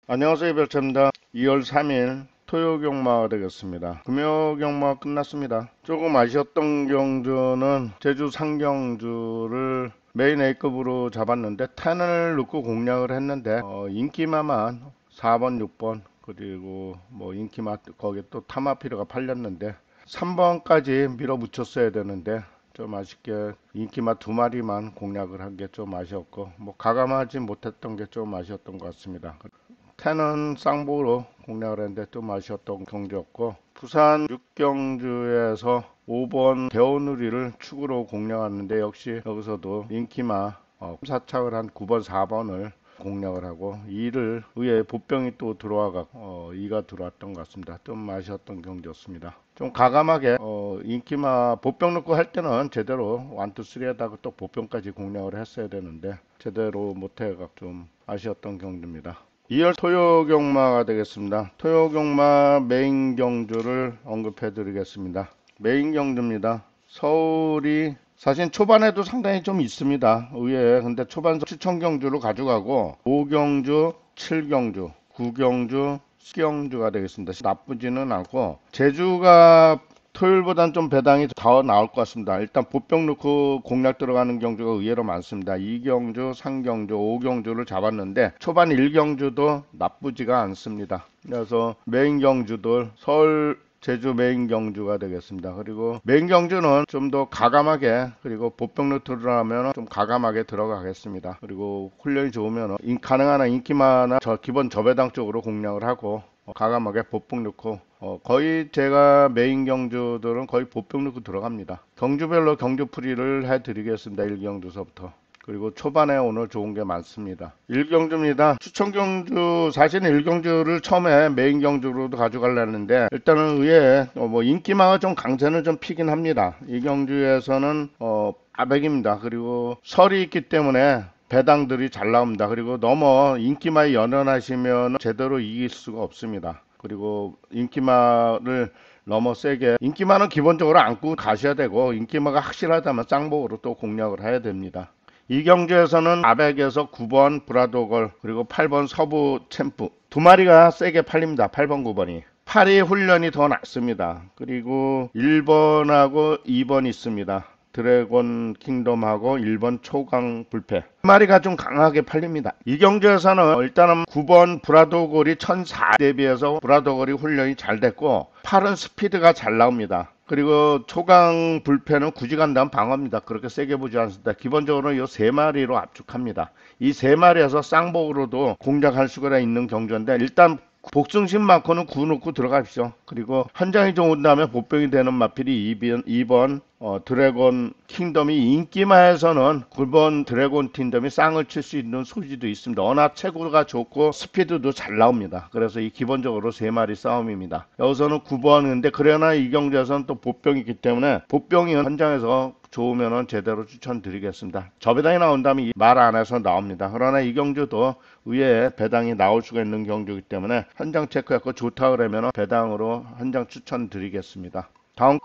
안녕하세요, 별차입니다. 2월 3일 토요 경마가 되겠습니다. 금요 경마가 끝났습니다. 조금 아쉬웠던 경주는 제주 상경주를 메인 A급으로 잡았는데 10을 넣고 공략을 했는데 인기마만 4번, 6번 그리고 뭐 인기마 거기에 또 타마피르가 팔렸는데 3번까지 밀어붙였어야 되는데 좀 아쉽게 인기마 두 마리만 공략을 한 게 좀 아쉬웠고 뭐 가감하지 못했던 게 좀 아쉬웠던 것 같습니다. 텐은 쌍보로 공략을 했는데 좀 아쉬웠던 경주였고 부산 6경주에서 5번 대오누리를 축으로 공략하는데 역시 여기서도 인기마 사착을 한 9번 4번을 공략을 하고 2를 의외에 보병이 또 들어와갖고 2가 들어왔던 것 같습니다. 좀 아쉬웠던 경기였습니다. 좀 가감하게 인기마 보병 넣고 할 때는 제대로 1, 2, 3에다가 또 보병까지 공략을 했어야 되는데 제대로 못해갖고 좀 아쉬웠던 경기입니다. 2월 토요 경마가 되겠습니다. 토요 경마 메인 경주를 언급해 드리겠습니다. 메인 경주입니다. 서울이 사실 초반에도 상당히 좀 있습니다. 의외에. 근데 초반 추천 경주로 가져가고 5경주, 7경주, 9경주, 10경주가 되겠습니다. 나쁘지는 않고 제주가 토요일보단 좀 배당이 더 나올 것 같습니다. 일단 보병 넣고 공략 들어가는 경주가 의외로 많습니다. 2경주, 3경주, 5경주를 잡았는데 초반 1경주도 나쁘지가 않습니다. 그래서 메인 경주들 서울 제주 메인 경주가 되겠습니다. 그리고 메인 경주는 좀 더 가감하게 그리고 보병 루트를 하면 좀 가감하게 들어가겠습니다. 그리고 훈련이 좋으면 가능한 인기마나 기본 저배당 쪽으로 공략을 하고 가감하게 보병 넣고 거의 제가 메인 경주들은 거의 보병 넣고 들어갑니다. 경주별로 경주풀이를 해드리겠습니다. 1경주서부터. 그리고 초반에 오늘 좋은 게 많습니다. 1경주입니다. 추천 경주 사실은 1경주를 처음에 메인 경주로도 가져가려는데 일단은 의외에 뭐 인기마가 좀 강세는 좀 피긴 합니다. 이 경주에서는 아백입니다. 그리고 설이 있기 때문에 배당들이 잘 나옵니다. 그리고 너무 인기마에 연연하시면 제대로 이길 수가 없습니다. 그리고 인기마를 너무 세게 인기마는 기본적으로 안고 가셔야 되고 인기마가 확실하다면 쌍복으로 또 공략을 해야 됩니다. 이 경주에서는 아백에서 9번 브라도걸 그리고 8번 서부 챔프 두 마리가 세게 팔립니다. 8번 9번이 8위 훈련이 더 낫습니다. 그리고 1번하고 2번 있습니다. 드래곤 킹덤하고 1번 초강 불패 한 마리가 좀 강하게 팔립니다. 이 경주에서는 일단은 9번 브라도걸이 1004 대비해서 브라도걸이 훈련이 잘 됐고 8은 스피드가 잘 나옵니다. 그리고 초강 불패는 굳이 간다면 방어입니다. 그렇게 세게 보지 않습니다. 기본적으로 이 세 마리로 압축합니다. 이 세 마리에서 쌍복으로도 공략할 수가 있는 경주인데 일단 복승신 많고는 구놓고 들어가십시오. 그리고 현장이 좋은 다음에 보병이 되는 마필이 2번 드래곤 킹덤이 인기마에서는 9번 드래곤 킹덤이 쌍을 칠 수 있는 소지도 있습니다. 워낙 체구가 좋고 스피드도 잘 나옵니다. 그래서 이 기본적으로 세 마리 싸움입니다. 여기서는 9번인데 그러나 이 경주에서는 또 보병이기 때문에 보병이 현장에서 좋으면은 제대로 추천드리겠습니다. 저배당이 나온다면 말 안 해서 나옵니다. 그러나 이 경주도 의외에 배당이 나올 수가 있는 경주이기 때문에 현장 체크했고 좋다 그러면 배당으로 현장 추천드리겠습니다. 다음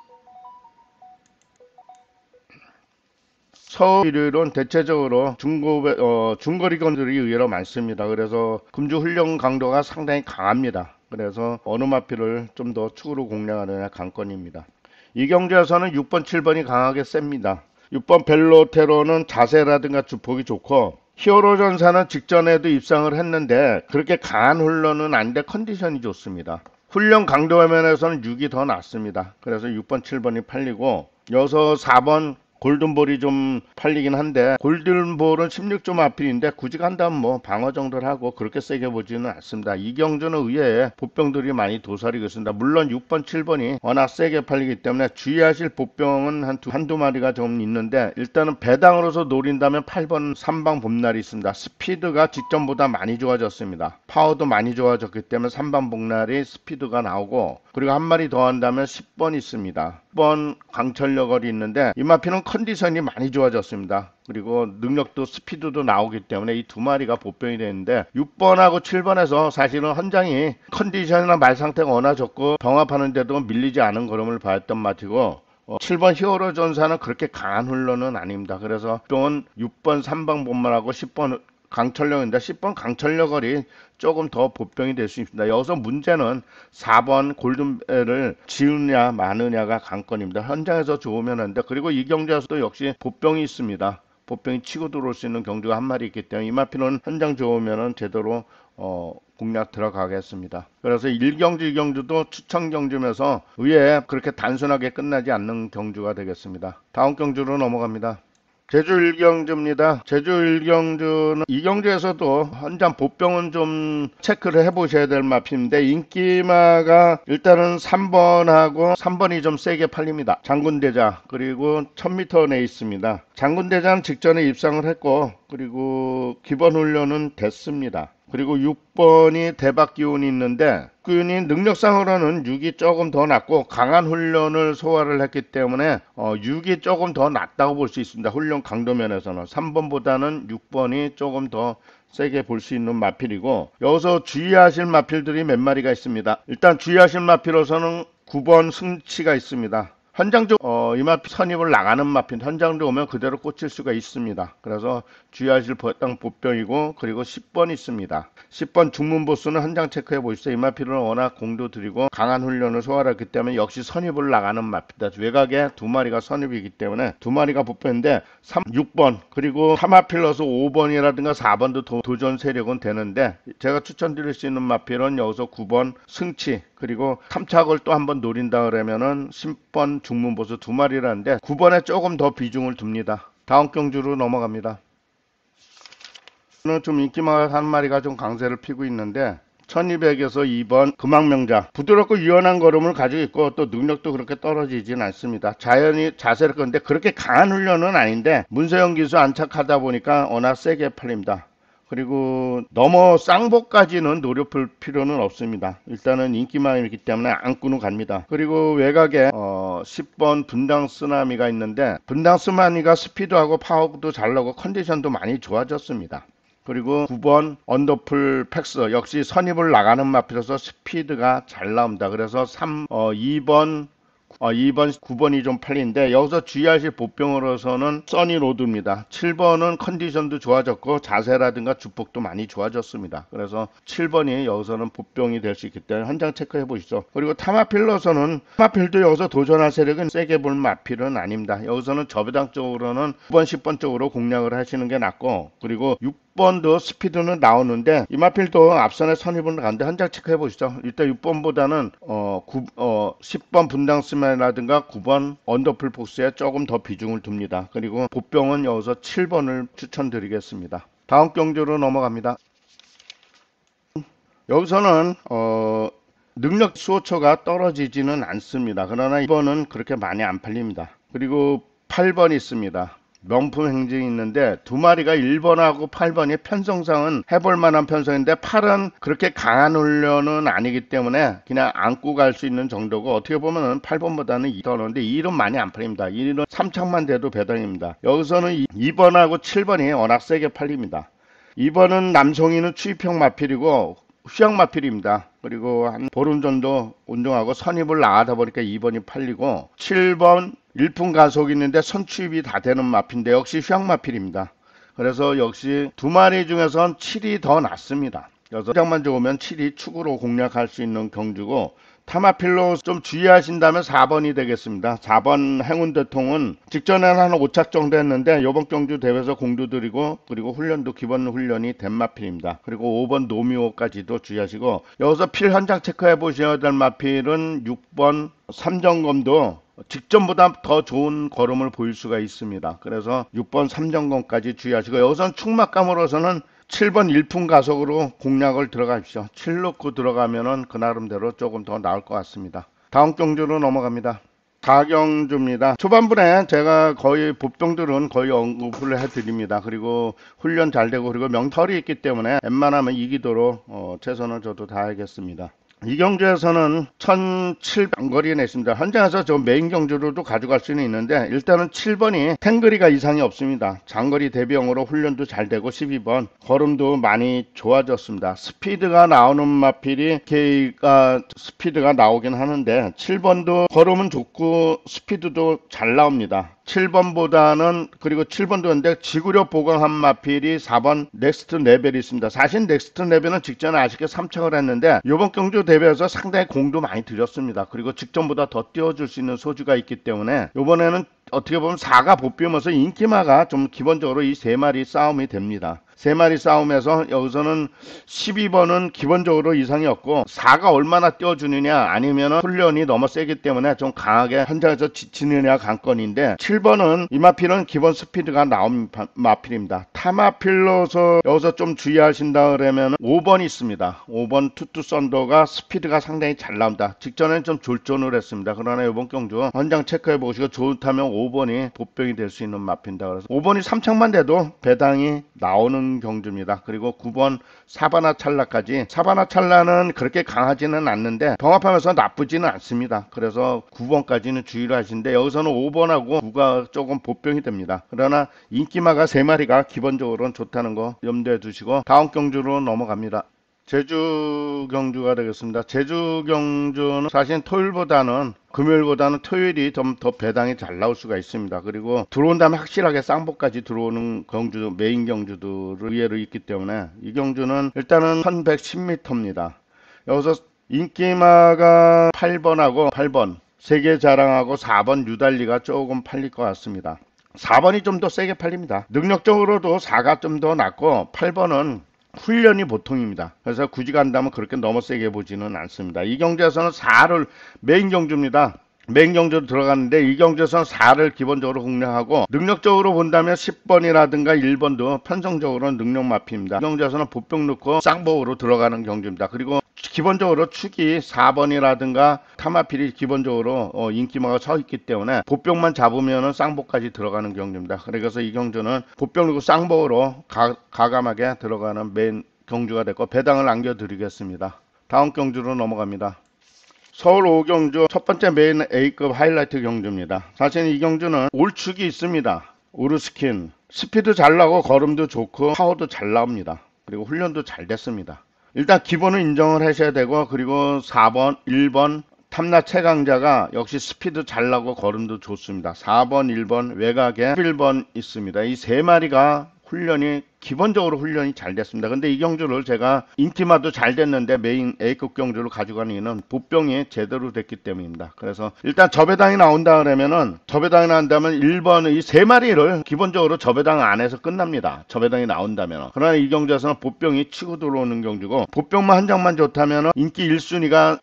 서울은 대체적으로 중거리 건들이 의외로 많습니다. 그래서 금주 훈련 강도가 상당히 강합니다. 그래서 어느 마필을 좀 더 축으로 공략하느냐 관건입니다. 이 경주에서는 6번, 7번이 강하게 셉니다. 6번 벨로테로는 자세라든가 주폭이 좋고 히어로 전사는 직전에도 입상을 했는데 그렇게 강한 훈련은 아닌데 컨디션이 좋습니다. 훈련 강도 면에서는 6이 더 낫습니다. 그래서 6번, 7번이 팔리고 6, 4번 골든볼이 좀 팔리긴 한데 골든볼은 16점 앞필인데 굳이 간다면 뭐 방어 정도를 하고 그렇게 세게 보지는 않습니다. 이 경주는 의외에 보병들이 많이 도사리고 있습니다. 물론 6번 7번이 워낙 세게 팔리기 때문에 주의하실 보병은 한두 마리가 좀 있는데 일단은 배당으로서 노린다면 8번 3방 봄날이 있습니다. 스피드가 직전보다 많이 좋아졌습니다. 파워도 많이 좋아졌기 때문에 3방 봄날이 스피드가 나오고 그리고 한 마리 더 한다면 10번 있습니다. 10번 강철여걸이 있는데 이 마피는 컨디션이 많이 좋아졌습니다. 그리고 능력도 스피드도 나오기 때문에 이 두 마리가 보병이 되는데 6번하고 7번에서 사실은 헌장이 컨디션이나 말 상태가 워낙 좋고 병합하는데도 밀리지 않은 걸음을 봐였던 마티고 7번 히어로 전사는 그렇게 강한 훈련은 아닙니다. 그래서 또는 6번 3방 본만하고 10번 강철력인데 10번 강철력거리 조금 더 보병이 될 수 있습니다. 여기서 문제는 4번 골든벨을 지우냐 마느냐가 관건입니다. 현장에서 좋으면 하는데, 그리고 이 경주에서도 역시 보병이 있습니다. 보병이 치고 들어올 수 있는 경주가 한 마리 있기 때문에 이 마필은 현장 좋으면은 제대로 공략 들어가겠습니다. 그래서 1경주, 2경주도 추천 경주면서 의외에 그렇게 단순하게 끝나지 않는 경주가 되겠습니다. 다음 경주로 넘어갑니다. 제주 1경주입니다. 제주 1경주는 2경주에서도 현장 보병은 좀 체크를 해보셔야 될 마필인데, 인기마가 일단은 3번하고 3번이 좀 세게 팔립니다. 장군대자 그리고 1000m 내에 있습니다. 장군대자는 직전에 입상을 했고, 그리고 기본 훈련은 됐습니다. 그리고 6번이 대박 기운이 있는데, 기운이 능력상으로는 6이 조금 더 낮고 강한 훈련을 소화를 했기 때문에 6이 조금 더 낮다고 볼 수 있습니다. 훈련 강도 면에서는 3번보다는 6번이 조금 더 세게 볼 수 있는 마필이고, 여기서 주의하실 마필들이 몇 마리가 있습니다. 일단 주의하실 마필로서는 9번 승치가 있습니다. 현장적 이 마필 선입을 나가는 마필, 현장도 오면 그대로 꽂힐 수가 있습니다. 그래서 주의하실 보병이고, 그리고 10번 있습니다. 10번 중문보스는 현장 체크해 보시죠. 이 마필은 워낙 공도 들이고 강한 훈련을 소화했기 때문에 역시 선입을 나가는 마필이다. 외곽에 두 마리가 선입이기 때문에 두 마리가 보병인데 6번 그리고 3마필러서 5번이라든가 4번도 도전 세력은 되는데, 제가 추천드릴 수 있는 마필은 여기서 9번 승치, 그리고 3착을 또 한번 노린다 그러면은 10번 중문보수 두 마리라는데 9번에 조금 더 비중을 둡니다. 다음 경주로 넘어갑니다. 좀 인기마가 한 마리가 좀 강세를 피고 있는데, 1200에서 2번 금왕명자, 부드럽고 유연한 걸음을 가지고 있고 또 능력도 그렇게 떨어지진 않습니다. 자세를 건데 그렇게 강한 훈련은 아닌데 문세영 기수 안착하다 보니까 워낙 세게 팔립니다. 그리고 너무 쌍복까지는 노려볼 필요는 없습니다. 일단은 인기마이기 때문에 안구는 갑니다. 그리고 외곽에 10번 분당 쓰나미가 있는데, 분당 쓰나미가 스피드하고 파워도 잘 나고 컨디션도 많이 좋아졌습니다. 그리고 9번 언더풀 팩스 역시 선입을 나가는 마필로서 스피드가 잘 나옵니다. 그래서 2번 9번이 좀 팔리는데, 여기서 주의하실 보병으로서는 써니로드입니다. 7번은 컨디션도 좋아졌고 자세라든가 주폭도 많이 좋아졌습니다. 그래서 7번이 여기서는 보병이 될 수 있기 때문에 현장 체크해 보시죠. 그리고 타마필로서는, 타마필도 여기서 도전할 세력은 세게 볼 마필은 아닙니다. 여기서는 저배당 쪽으로는 9번 10번 쪽으로 공략을 하시는 게 낫고, 그리고 6번도 스피드는 나오는데 이 마필도 앞선에 선입을 가는데 현장 체크해 보시죠. 일단 6번보다는 10번 분당 스맨이라든가 9번 언더풀 폭스에 조금 더 비중을 둡니다. 그리고 보병은 여기서 7번을 추천드리겠습니다. 다음 경주로 넘어갑니다. 여기서는 능력 수호처가 떨어지지는 않습니다. 그러나 이번은 그렇게 많이 안 팔립니다. 그리고 8번 있습니다. 명품 행진이 있는데 두 마리가 1번하고 8번이 편성상은 해볼 만한 편성인데, 8은 그렇게 강한 훈련은 아니기 때문에 그냥 안고 갈 수 있는 정도고, 어떻게 보면은 8번보다는 2더 넣는데 1은 많이 안 팔립니다. 1은 3착만 돼도 배당입니다. 여기서는 2번하고 7번이 워낙 세게 팔립니다. 2번은 남송이는 추입형 마필이고 휴양 마필입니다. 그리고 한 보름 정도 운동하고 선입을 나가다 보니까 2번이 팔리고, 7번 일품 가속이 있는데 선추입이 다 되는 마필인데 역시 휴양 마필입니다. 그래서 역시 두 마리 중에선 7이 더 낫습니다. 그래서 장만 좋으면 7이 축으로 공략할 수 있는 경주고, 타마필로 좀 주의하신다면 4번이 되겠습니다. 4번 행운대통은 직전에는 한 5착 정도 했는데 이번 경주 대회에서 공도 들이고, 그리고 훈련도 기본 훈련이 된 마필입니다. 그리고 5번 노미호까지도 주의하시고, 여기서 필 현장 체크해 보셔야 될 마필은 6번 삼정검도 직전보다 더 좋은 걸음을 보일 수가 있습니다. 그래서 6번 삼정검까지 주의하시고, 여기서는 축막감으로서는 7번 일품 가속으로 공략을 들어가십시오. 7 넣고 들어가면은 그 나름대로 조금 더 나을 것 같습니다. 다음 경주로 넘어갑니다. 4경주입니다. 초반부에 제가 거의 보병들은 거의 언급을 해드립니다. 그리고 훈련 잘 되고, 그리고 명털이 있기 때문에 웬만하면 이기도록 최선을 저도 다하겠습니다. 이 경주에서는 1700 거리에 냈습니다. 현장에서 저 메인 경주로도 가져갈 수는 있는데, 일단은 7번이 탱거리가 이상이 없습니다. 장거리 대비용으로 훈련도 잘 되고 12번 걸음도 많이 좋아졌습니다. 스피드가 나오는 마필이 K가 스피드가 나오긴 하는데 7번도 걸음은 좋고 스피드도 잘 나옵니다. 7번보다는 그리고 7번도 있는데 지구력 보강한 마필이 4번 넥스트 레벨이 있습니다. 사실 넥스트 레벨은 직전에 아쉽게 3착을 했는데 이번 경주 대회에서 상당히 공도 많이 들였습니다. 그리고 직전보다 더 띄워줄 수 있는 소주가 있기 때문에 이번에는 어떻게 보면 4가 복비면서 인기마가 좀 기본적으로 이 세 마리 싸움이 됩니다. 세 마리 싸움에서 여기서는 12번은 기본적으로 이상이 없고 4가 얼마나 띄워주느냐 아니면은 훈련이 너무 세기 때문에 좀 강하게 현장에서 지치느냐 관건인데 7번은 이 마필은 기본 스피드가 나온 마필입니다. 타마필로서 여기서 좀 주의하신다 그러면 5번이 있습니다. 5번 투투 썬더가 스피드가 상당히 잘 나온다. 직전에는 좀 졸전을 했습니다. 그러나 이번 경주 현장 체크해 보시고 좋다면 5번이 보병이 될 수 있는 마필입니다. 그래서 5번이 3척만 돼도 배당이 나오는 경주입니다. 그리고 9번 사바나 찰나까지. 사바나 찰나는 그렇게 강하지는 않는데 병합하면서 나쁘지는 않습니다. 그래서 9번까지는 주의를 하시는데 여기서는 5번하고 9가 조금 보병이 됩니다. 그러나 인기마가 3마리가 기본적으로는 좋다는 거 염두에 두시고 다음 경주로 넘어갑니다. 제주 경주가 되겠습니다. 제주 경주는 사실 토요일보다는 금요일보다는 토요일이 좀 더 배당이 잘 나올 수가 있습니다. 그리고 들어온 다음에 확실하게 쌍복까지 들어오는 경주, 메인 경주들을 의외로 있기 때문에 이 경주는 일단은 1110m입니다. 여기서 인기마가 8번하고 8번 세계 자랑하고 4번 유달리가 조금 팔릴 것 같습니다. 4번이 좀 더 세게 팔립니다. 능력적으로도 4가 좀 더 낫고 8번은 훈련이 보통입니다. 그래서 굳이 간다면 그렇게 너무 세게 보지는 않습니다. 이 경주에서는 4를 메인 경주입니다. 메인 경주로 들어갔는데 이 경주에서는 4를 기본적으로 공략하고 능력적으로 본다면 10번이라든가 1번도 편성적으로는 능력 마피입니다. 이 경주에서는 보병 넣고 쌍복으로 들어가는 경주입니다. 그리고 기본적으로 축이 4번이라든가 타마필이 기본적으로 인기마가 서 있기 때문에 보병만 잡으면 쌍복까지 들어가는 경주입니다. 그래서 이 경주는 보병 넣고 쌍복으로 가감하게 들어가는 메인 경주가 됐고 배당을 남겨드리겠습니다. 다음 경주로 넘어갑니다. 서울 5경주 첫 번째 메인 A급 하이라이트 경주입니다. 사실 이 경주는 올축이 있습니다. 우르스킨 스피드 잘 나고 걸음도 좋고 파워도 잘 나옵니다. 그리고 훈련도 잘 됐습니다. 일단 기본은 인정을 하셔야 되고 그리고 4번 1번 탐나 최강자가 역시 스피드 잘 나고 걸음도 좋습니다. 4번 1번 외곽에 11번 있습니다. 이 세 마리가 훈련이 기본적으로 훈련이 잘 됐습니다. 근데 이 경주를 제가 인기마도 잘 됐는데 메인 A급 경주를 가져가는 이유는 보병이 제대로 됐기 때문입니다. 그래서 일단 저배당이 나온다 그러면은 저배당이 나온다면 1번 이 세 마리를 기본적으로 저배당 안에서 끝납니다. 저배당이 나온다면. 그러나 이 경주에서는 보병이 치고 들어오는 경주고 보병만 한 장만 좋다면은 인기 1순위가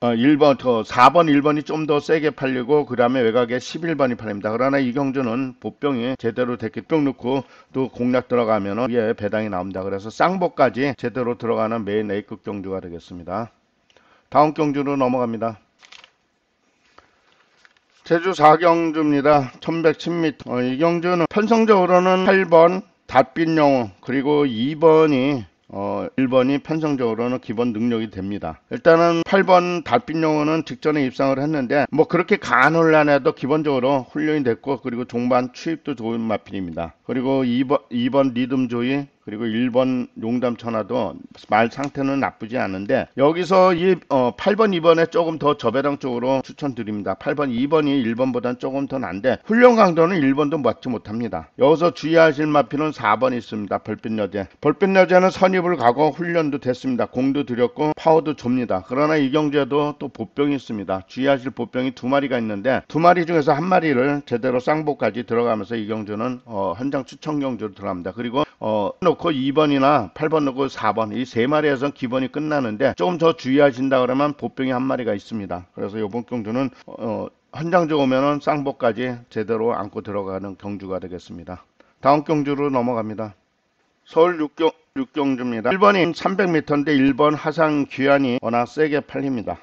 1번, 4번, 1번이 좀 더 세게 팔리고 그 다음에 외곽에 11번이 팔립니다. 그러나 이 경주는 보병이 제대로 됐기 뿅 넣고 또 공략 들어가면 위에 배당이 나옵니다. 그래서 쌍복까지 제대로 들어가는 메인 A급 경주가 되겠습니다. 다음 경주로 넘어갑니다. 제주 4경주입니다. 1110m. 이 경주는 편성적으로는 8번 달빛 영웅 그리고 2번이 1번이 편성적으로는 기본 능력이 됩니다. 일단은 8번 달빛 영웅은 직전에 입상을 했는데 뭐 그렇게 강한 혼란에도 기본적으로 훈련이 됐고 그리고 종반 추입도 좋은 마필입니다. 그리고 2번 리듬 조이 그리고 1번 용담 천하도 말 상태는 나쁘지 않은데 여기서 이 8번 2번에 조금 더 저배당 쪽으로 추천드립니다. 8번 2번이 1번보다는 조금 더 난데 훈련 강도는 1번도 맞지 못합니다. 여기서 주의하실 마필은 4번 있습니다. 벌빛여제. 벌빛여제는 선입을 가고 훈련도 됐습니다. 공도 들였고 파워도 줍니다. 그러나 이 경주에도 또 보병이 있습니다. 주의하실 보병이 2마리가 있는데 2마리 중에서 1마리를 제대로 쌍복까지 들어가면서 이 경주는 현장 추천 경주로 들어갑니다. 그리고 놓고 2번이나 8번 놓고 4번 이 세 마리에서 기본이 끝나는데 조금 더 주의하신다 그러면 보병이 1마리가 있습니다. 그래서 이번 경주는 현장적 오면은 쌍복까지 제대로 안고 들어가는 경주가 되겠습니다. 다음 경주로 넘어갑니다. 서울 6경주입니다. 1번이 300m인데 1번 하상 귀환이 워낙 세게 팔립니다.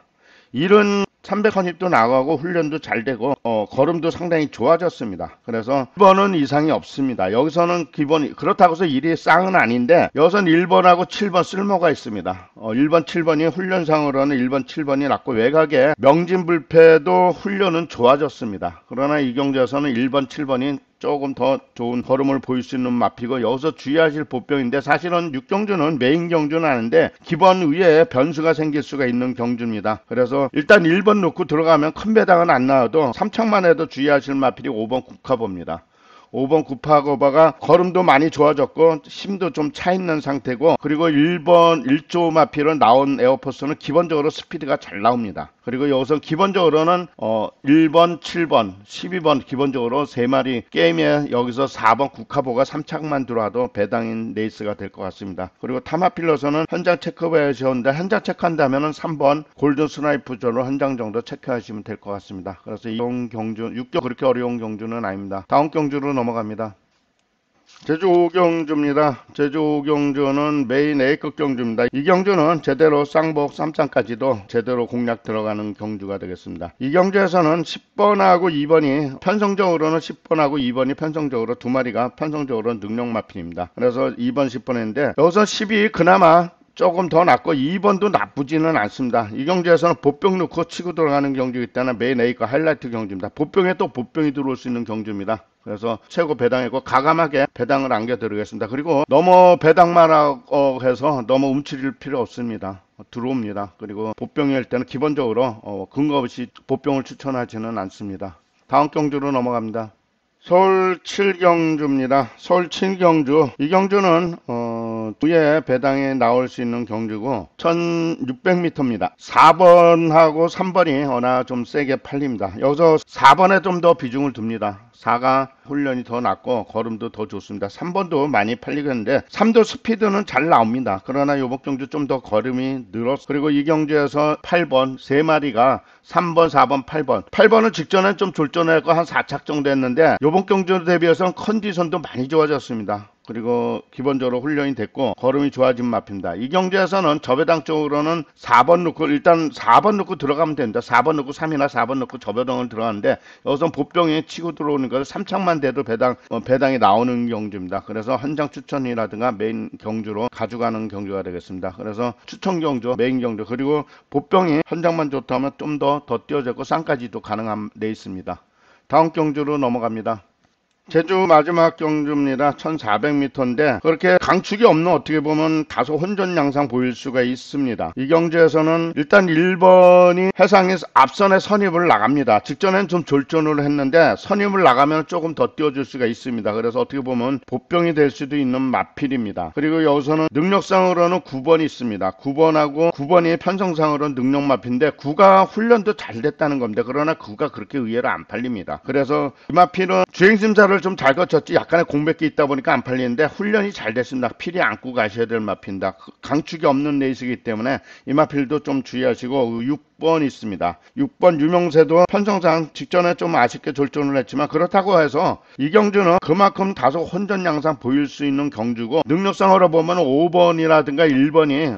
일은 300선입도 나가고 훈련도 잘 되고 걸음도 상당히 좋아졌습니다. 그래서 1번은 이상이 없습니다. 여기서는 기본이 그렇다고 해서 일이 쌍은 아닌데 여기서는 1번하고 7번 쓸모가 있습니다. 1번 7번이 훈련상으로는 1번 7번이 낫고 외곽에 명진불패도 훈련은 좋아졌습니다. 그러나 이 경주에서는 1번 7번이 조금 더 좋은 걸음을 보일 수 있는 마피고, 여기서 주의하실 보병인데 사실은 6경주는 메인 경주는 아닌데 기본 위에 변수가 생길 수가 있는 경주입니다. 그래서 일단 1번 놓고 들어가면 큰 배당은 안 나와도 3척만 해도 주의하실 마필이 5번 국화보입니다. 5번 구파거바가 걸음도 많이 좋아졌고 힘도 좀 차 있는 상태고, 그리고 1번 1조 마필은 나온 에어포스는 기본적으로 스피드가 잘 나옵니다. 그리고 여기서 기본적으로는 1번, 7번, 12번 기본적으로 3마리 게임에 여기서 4번 국카보가 3착만 들어와도 배당인 레이스가 될 것 같습니다. 그리고 타마필러서는 현장 체크하셨는데, 현장 체크한다면 3번 골든 스나이프절로 한 장 정도 체크하시면 될 것 같습니다. 그래서 이번 경주 6경 그렇게 어려운 경주는 아닙니다. 다음 경주로 넘어갑니다. 제주 5경주입니다. 제주 5경주는 메인 A급 경주입니다. 이 경주는 제대로 쌍복 3장까지도 제대로 공략 들어가는 경주가 되겠습니다. 이 경주에서는 10번하고 2번이 편성적으로는 10번하고 2번이 편성적으로 두 마리가 편성적으로 능력 마필입니다. 그래서 2번 10번인데 여기서 10이 그나마 조금 더 낫고 2번도 나쁘지는 않습니다. 이 경주에서는 보병 넣고 치고 들어가는 경주이기 때문에 메인 A가 하이라이트 경주입니다. 보병에 또 보병이 들어올 수 있는 경주입니다. 그래서 최고 배당이고 가감하게 배당을 안겨드리겠습니다. 그리고 너무 배당만 하고 해서 너무 움츠릴 필요 없습니다. 들어옵니다. 그리고 보병일 때는 기본적으로 근거 없이 보병을 추천하지는 않습니다. 다음 경주로 넘어갑니다. 서울 7경주입니다. 서울 7경주. 이 경주는 뒤에 배당에 나올 수 있는 경주고 1600m입니다. 4번하고 3번이 워낙 좀 세게 팔립니다. 여기서 4번에 좀 더 비중을 둡니다. 4가 훈련이 더 낫고 걸음도 더 좋습니다. 3번도 많이 팔리겠는데 3도 스피드는 잘 나옵니다. 그러나 이번 경주 좀 더 걸음이 늘었어. 그리고 이 경주에서 8번 3마리가 3번, 4번, 8번. 8번은 직전에 좀 졸전했고 한 4착 정도 했는데 이번 경주 대비해서는 컨디션도 많이 좋아졌습니다. 그리고 기본적으로 훈련이 됐고 걸음이 좋아진 마피입니다. 이 경주에서는 저배당 쪽으로는 4번 넣고 일단 4번 넣고 들어가면 됩니다. 4번 넣고 3이나 4번 넣고 저배당을 들어가는데 여기서 보병이 치고 들어오는 걸 3착만 돼도 배당이 나오는 경주입니다. 그래서 현장 추천이라든가 메인 경주로 가져가는 경주가 되겠습니다. 그래서 추천 경주, 메인 경주, 그리고 보병이 현장만 좋다면 좀 더 뛰어졌고 쌍까지도 가능한 레이스입니다. 다음 경주로 넘어갑니다. 제주 마지막 경주입니다. 1400m인데 그렇게 강축이 없는, 어떻게 보면 다소 혼전 양상 보일 수가 있습니다. 이 경주에서는 일단 1번이 해상이 앞선에 선입을 나갑니다. 직전엔 좀 졸전을 했는데 선입을 나가면 조금 더 띄워줄 수가 있습니다. 그래서 어떻게 보면 보병이 될 수도 있는 마필입니다. 그리고 여기서는 능력상으로는 9번이 있습니다. 9번하고 9번이 편성상으로는 능력 마필인데 9가 훈련도 잘 됐다는 겁니다. 그러나 9가 그렇게 의외로 안 팔립니다. 그래서 이 마필은 주행심사를 좀 잘 거쳤지 약간의 공백기 있다 보니까 안 팔리는데 훈련이 잘 됐습니다. 필히 안고 가셔야 될 마필입니다. 강축이 없는 레이스이기 때문에 이 마필도 좀 주의하시고 6번 있습니다. 6번 유명세도 편성상 직전에 좀 아쉽게 졸전을 했지만 그렇다고 해서 이 경주는 그만큼 다소 혼전 양상 보일 수 있는 경주고, 능력상으로 보면 5번이라든가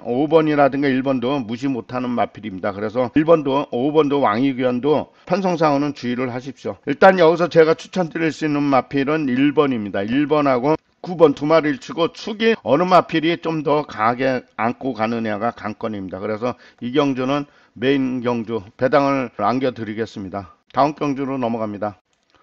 1번도 무시 못하는 마필입니다. 그래서 1번도 5번도 왕이귀환도 편성상으로는 주의를 하십시오. 일단 여기서 제가 추천드릴 수 있는 마필은 1번입니다. 1번하고 9번 두 마리를 치고 축이 어느 마필이 좀 더 강하게 안고 가느냐가 관건입니다. 그래서 이 경주는 메인 경주 배당을 안겨드리겠습니다. 다음 경주로 넘어갑니다.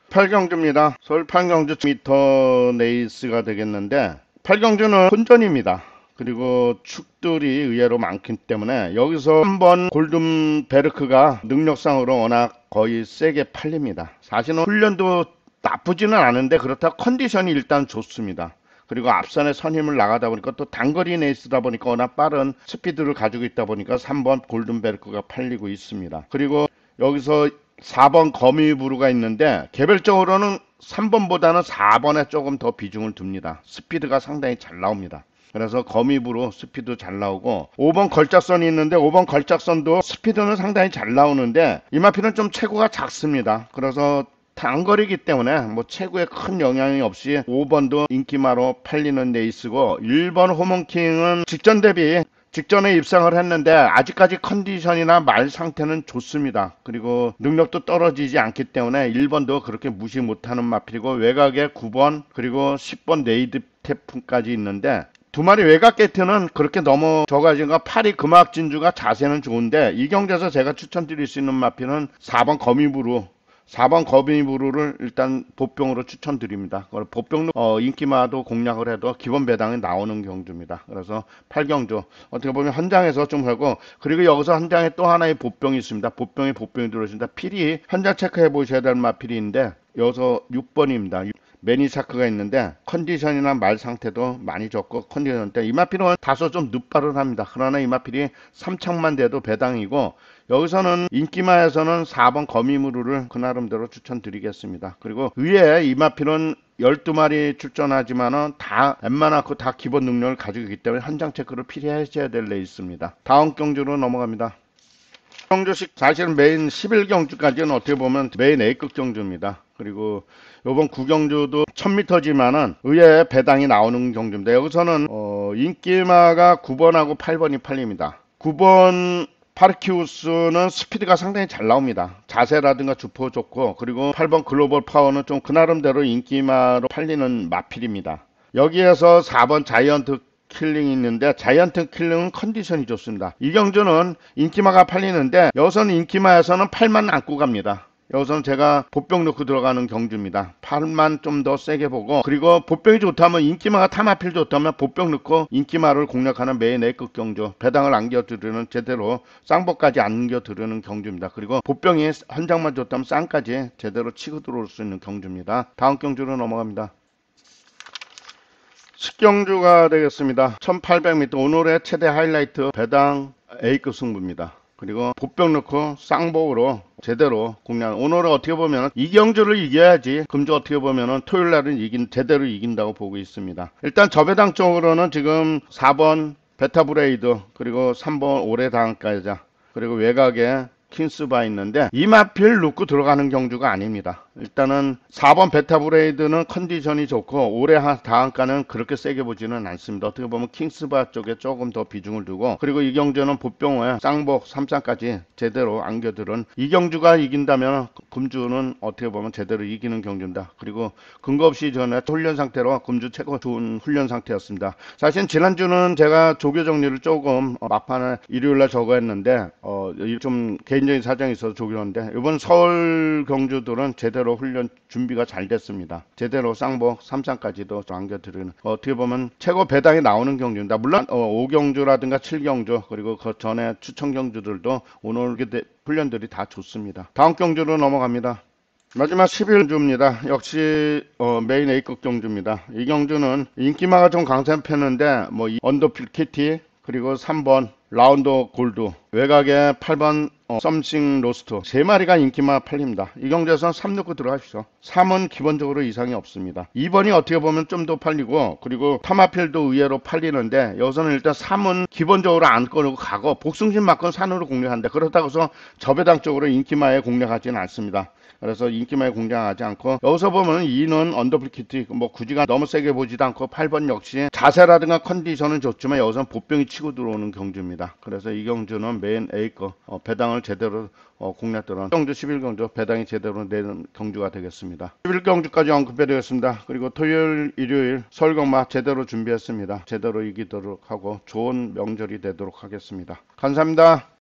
8경주입니다. 서울 8경주 미터 레이스가 되겠는데 8경주는 혼전입니다. 그리고 축들이 의외로 많기 때문에 여기서 한번 골든 베르크가 능력상으로 워낙 거의 세게 팔립니다. 사실은 훈련도 나쁘지는 않은데 그렇다고 컨디션이 일단 좋습니다. 그리고 앞선에 선임을 나가다 보니까 또 단거리 레이스다 보니까 워낙 빠른 스피드를 가지고 있다 보니까 3번 골든베르크가 팔리고 있습니다. 그리고 여기서 4번 거미부르가 있는데 개별적으로는 3번보다는 4번에 조금 더 비중을 둡니다. 스피드가 상당히 잘 나옵니다. 그래서 거미부로 스피드 잘 나오고 5번 걸작선이 있는데 5번 걸작선도 스피드는 상당히 잘 나오는데 이 마필은 좀 체구가 작습니다. 그래서 단거리이기 때문에 뭐 체구에 큰 영향이 없이 5번도 인기마로 팔리는 레이스고, 1번 호mon킹은 직전 대비 직전에 입상을 했는데 아직까지 컨디션이나 말 상태는 좋습니다. 그리고 능력도 떨어지지 않기 때문에 1번도 그렇게 무시 못하는 마필이고, 외곽에 9번 그리고 10번 네이드 태풍까지 있는데 두 마리 외곽 게이트는 그렇게 너무 적어진가 8이 금악 진주가 자세는 좋은데 이 경주에서 제가 추천드릴 수 있는 마필은 4번 거미부루 4번 거미부루를 일단 보병으로 추천드립니다. 보병 인기마도 공략을 해도 기본 배당이 나오는 경주입니다. 그래서 8경주 어떻게 보면 현장에서 좀 하고, 그리고 여기서 현장에 또 하나의 보병이 있습니다. 보병이 들어오십니다. 필이 현장 체크해 보셔야 될 마필인데 여기서 6번입니다. 매니샤크가 있는데 컨디션이나 말 상태도 많이 좋고 컨디션 때 이마필은 다소 좀 늦발을 합니다. 그러나 이마필이 3척만 돼도 배당이고, 여기서는 인기마에서는 4번 거미무르를 그 나름대로 추천드리겠습니다. 그리고 의외에 이마필은 12마리 출전하지만은 다 웬만하고 다 기본 능력을 가지고 있기 때문에 현장 체크를 필요하셔야 될 레이스입니다. 다음 경주로 넘어갑니다. 경주식 사실은 메인 11경주까지는 어떻게 보면 메인 A급 경주입니다. 그리고 이번 9경주도 1000m지만은 의외에 배당이 나오는 경주입니다. 여기서는 인기마가 9번하고 8번이 팔립니다. 9번 파르키우스는 스피드가 상당히 잘 나옵니다. 자세라든가 주포 좋고, 그리고 8번 글로벌 파워는 좀 그 나름대로 인기마로 팔리는 마필입니다. 여기에서 4번 자이언트 킬링이 있는데 자이언트 킬링은 컨디션이 좋습니다. 이 경주는 인기마가 팔리는데 여기서는 인기마에서는 8만 안고 갑니다. 여기서는 제가 보병 넣고 들어가는 경주입니다. 8만 좀 더 세게 보고, 그리고 보병이 좋다면 인기마가 타마필 좋다면 보병 넣고 인기마를 공략하는 메인 A급 경주, 배당을 안겨드리는 제대로 쌍복까지 안겨드리는 경주입니다. 그리고 보병이 현장만 좋다면 쌍까지 제대로 치고 들어올 수 있는 경주입니다. 다음 경주로 넘어갑니다. 10경주가 되겠습니다. 1800m 오늘의 최대 하이라이트 배당 A급 승부입니다. 그리고 보병 넣고 쌍복으로 제대로 공략. 오늘은 어떻게 보면 이 경주를 이겨야지 금주 어떻게 보면은 토요일 날은 제대로 이긴다고 보고 있습니다. 일단 저배당 쪽으로는 지금 4번 베타브레이드, 그리고 3번 오래당가자, 그리고 외곽에 킹스바 있는데 이마필 넣고 들어가는 경주가 아닙니다. 일단은 4번 베타브레이드는 컨디션이 좋고 올해 다한가는 그렇게 세게 보지는 않습니다. 어떻게 보면 킹스바 쪽에 조금 더 비중을 두고, 그리고 이 경주는 보병에 쌍복 3쌍까지 제대로 안겨들은 이 경주가 이긴다면 금주는 어떻게 보면 제대로 이기는 경주입니다. 그리고 근거 없이 전에 훈련 상태로 금주 최고 좋은 훈련 상태였습니다. 사실 지난주는 제가 조교 정리를 조금 막판에 일요일날 저거 했는데 좀 개인적인 사정이 있어서 조교했는데, 이번 서울 경주들은 제대로 훈련 준비가 잘 됐습니다. 제대로 쌍복 3상까지도 안겨드리는 어떻게 보면 최고 배당이 나오는 경주입니다. 물론 5경주라든가 7경주 그리고 그 전에 추천 경주들도 오늘 훈련들이 다 좋습니다. 다음 경주로 넘어갑니다. 마지막 11경주입니다. 역시 메인 A급 경주입니다. 이 경주는 인기마가 좀 강세한 편인데 언더필 키티, 그리고 3번 라운드 골드, 외곽에 8번 썸씽 로스트 3마리가 인기마 팔립니다. 이 경주에서는 3 넣고 들어가십시오. 3은 기본적으로 이상이 없습니다. 2번이 어떻게 보면 좀 더 팔리고, 그리고 타마필도 의외로 팔리는데 여기서는 일단 3은 기본적으로 안 꺼내고 가고, 복승신 맞건 산으로 공략한다. 그렇다고 해서 저배당 쪽으로 인기마에 공략하지는 않습니다. 그래서 인기마에 공략하지 않고, 여기서 보면 2는 언더플키트 굳이가 너무 세게 보지도 않고, 8번 역시 자세라든가 컨디션은 좋지만 여기서는 보병이 치고 들어오는 경주입니다. 그래서 이 경주는 메인 A급 배당을 제대로 공략들은 경주 11경주 배당이 제대로 내는 경주가 되겠습니다. 11경주까지 언급해 드렸습니다. 그리고 토요일 일요일 서울경마 제대로 준비했습니다. 제대로 이기도록 하고 좋은 명절이 되도록 하겠습니다. 감사합니다.